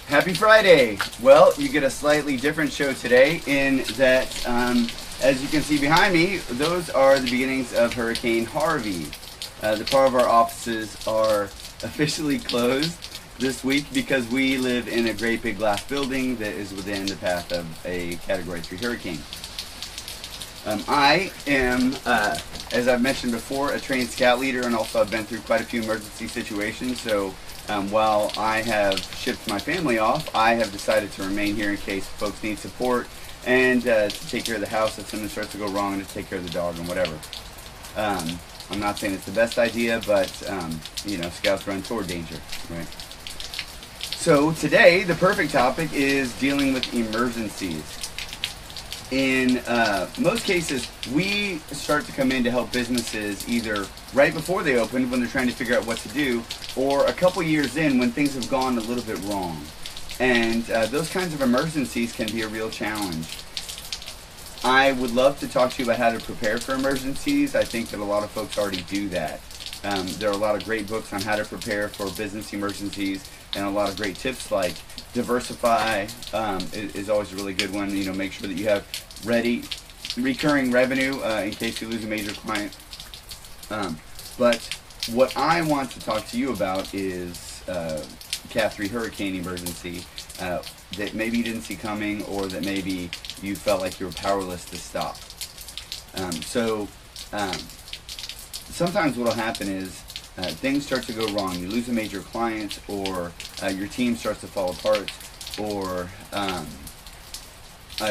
Happy Friday! Well, you get a slightly different show today in that, as you can see behind me, those are the beginnings of Hurricane Harvey. The part of our offices are officially closed this week because we live in a great big glass building that is within the path of a Category 3 hurricane. I am, as I've mentioned before, a trained scout leader, and also I've been through quite a few emergency situations, so while I have shipped my family off, I have decided to remain here in case folks need support and to take care of the house if something starts to go wrong, and to take care of the dog and whatever. I'm not saying it's the best idea, but you know, scouts run toward danger, right? So today, the perfect topic is dealing with emergencies. In most cases, we start to come in to help businesses either right before they open when they're trying to figure out what to do, or a couple years in when things have gone a little bit wrong. And those kinds of emergencies can be a real challenge. I would love to talk to you about how to prepare for emergencies. I think that a lot of folks already do that. There are a lot of great books on how to prepare for business emergencies, and a lot of great tips like diversify is always a really good one. You know, make sure that you have ready recurring revenue in case you lose a major client. But what I want to talk to you about is Cat 3 hurricane emergency that maybe you didn't see coming, or that maybe you felt like you were powerless to stop. Sometimes what will happen is things start to go wrong. You lose a major client, or your team starts to fall apart, or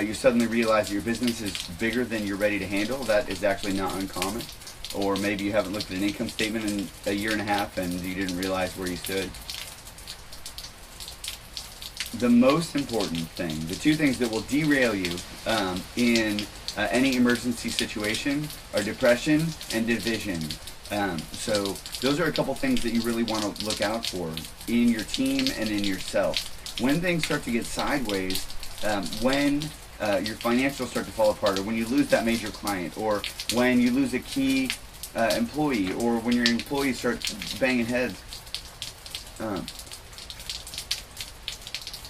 you suddenly realize that your business is bigger than you're ready to handle. That is actually not uncommon. Or maybe you haven't looked at an income statement in a year and a half and you didn't realize where you stood. The most important thing, the two things that will derail you in any emergency situation are depression and division. So those are a couple things that you really want to look out for in your team and in yourself. When things start to get sideways, when your financials start to fall apart, or when you lose that major client, or when you lose a key employee, or when your employees start banging heads,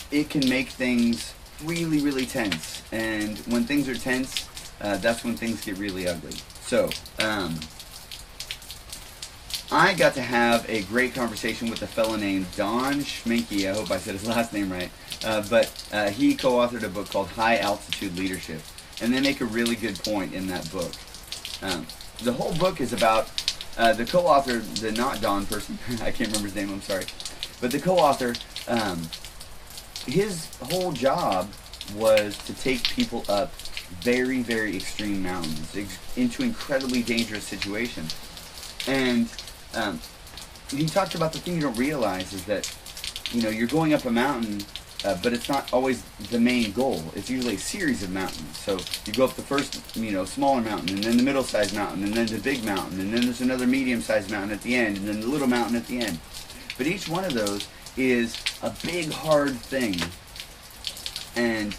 it can make things really, really tense. And when things are tense, that's when things get really ugly. So, I got to have a great conversation with a fellow named Don Schminke. I hope I said his last name right. But he co-authored a book called High Altitude Leadership. And they make a really good point in that book. The whole book is about the co-author, the not Don person, I can't remember his name, I'm sorry. But the co-author, his whole job was to take people up very, very extreme mountains into incredibly dangerous situations. And he talked about the thing you don't realize is that, you know, you're going up a mountain, but it's not always the main goal. It's usually a series of mountains. So you go up the first, you know, smaller mountain, and then the middle-sized mountain, and then the big mountain, and then there's another medium-sized mountain at the end, and then the little mountain at the end. But each one of those is a big, hard thing. And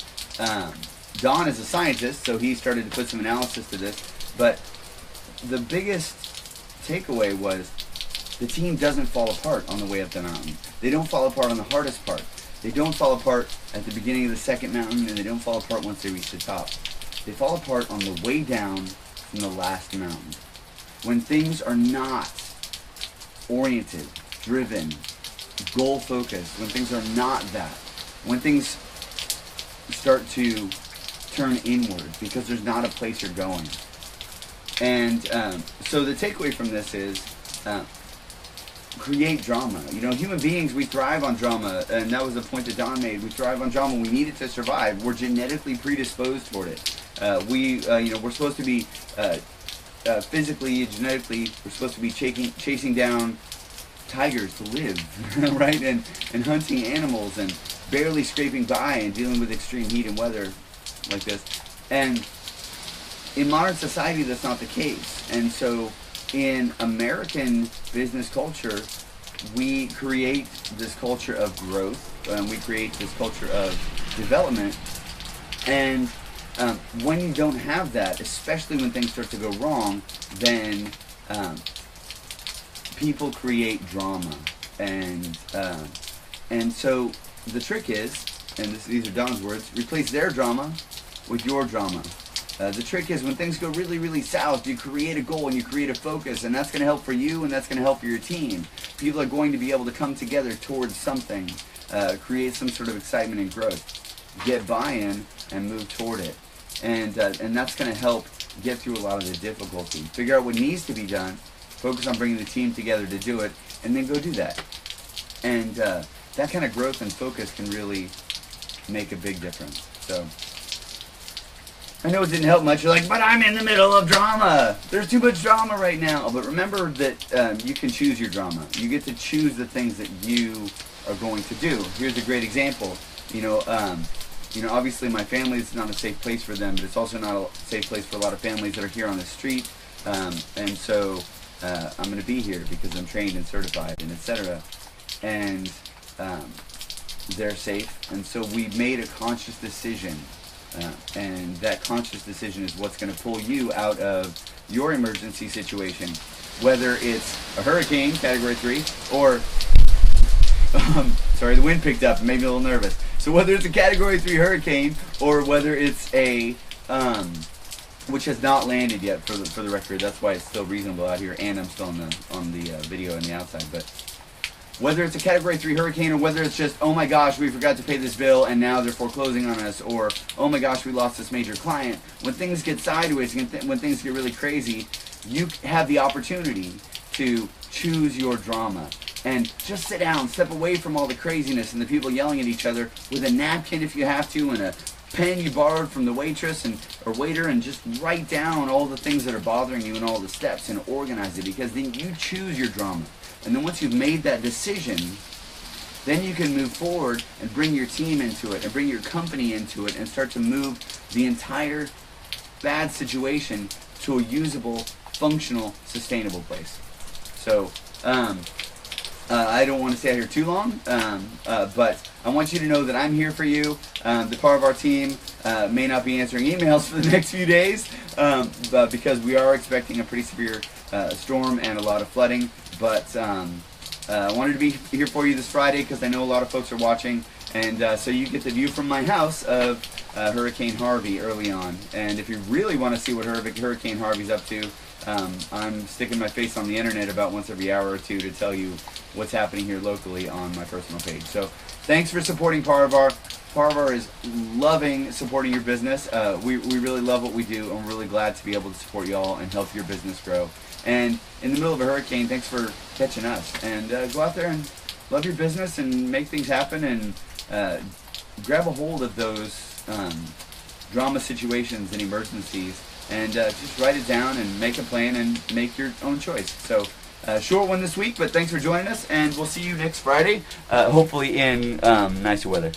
Don is a scientist, so he started to put some analysis to this. But the biggest takeaway was the team doesn't fall apart on the way up the mountain. They don't fall apart on the hardest part. They don't fall apart at the beginning of the second mountain, and they don't fall apart once they reach the top. They fall apart on the way down from the last mountain. When things are not oriented, driven, goal-focused, when things are not that, when things start to turn inward because there's not a place you're going. And so the takeaway from this is create drama. You know, human beings, we thrive on drama, and that was the point that Don made. We thrive on drama. We need it to survive. We're genetically predisposed toward it. You know, we're supposed to be physically, genetically, we're supposed to be chasing down tigers to live, right? And hunting animals and barely scraping by and dealing with extreme heat and weather like this. And in modern society, that's not the case. And so in American business culture, we create this culture of growth, and we create this culture of development. And when you don't have that, especially when things start to go wrong, then people create drama. And so the trick is, and these are Don's words, replace their drama with your drama. The trick is when things go really, really south, you create a goal and you create a focus, and that's going to help for you and that's going to help for your team. People are going to be able to come together towards something, create some sort of excitement and growth, get buy-in and move toward it. And that's going to help get through a lot of the difficulty. Figure out what needs to be done, focus on bringing the team together to do it, and then go do that. And that kind of growth and focus can really make a big difference. So I know it didn't help much. You're like, but I'm in the middle of drama. There's too much drama right now. But remember that you can choose your drama. You get to choose the things that you are going to do. Here's a great example. Obviously my family is not a safe place for them, but it's also not a safe place for a lot of families that are here on the street. And so I'm going to be here because I'm trained and certified and etc. And they're safe. And so we made a conscious decision. And that conscious decision is what's going to pull you out of your emergency situation, whether it's a hurricane, Category 3, or, sorry, the wind picked up and made me a little nervous. So whether it's a Category 3 hurricane, or whether it's a, which has not landed yet for the record, that's why it's still reasonable out here, and I'm still on the video on the outside, but whether it's a Category 3 hurricane or whether it's just, oh my gosh, we forgot to pay this bill and now they're foreclosing on us, or oh my gosh, we lost this major client. When things get sideways, when things get really crazy, you have the opportunity to choose your drama. And just sit down, step away from all the craziness and the people yelling at each other with a napkin if you have to and a pen you borrowed from the waitress or waiter, and just write down all the things that are bothering you and all the steps and organize it, because then you choose your drama. And then once you've made that decision, then you can move forward and bring your team into it and bring your company into it and start to move the entire bad situation to a usable, functional, sustainable place. So, I don't want to stay out here too long, but I want you to know that I'm here for you. The part of our team may not be answering emails for the next few days because we are expecting a pretty severe storm and a lot of flooding. But I wanted to be here for you this Friday because I know a lot of folks are watching, and so you get the view from my house of Hurricane Harvey early on. And if you really want to see what Hurricane Harvey's up to, I'm sticking my face on the internet about once every hour or two to tell you what's happening here locally on my personal page. So thanks for supporting Paravar. Paravar is loving supporting your business. We really love what we do, and we're really glad to be able to support y'all and help your business grow. And in the middle of a hurricane, thanks for catching us. And go out there and love your business and make things happen, and grab a hold of those drama situations and emergencies, and just write it down and make a plan and make your own choice. So short one this week, but thanks for joining us, and we'll see you next Friday, hopefully in nicer weather.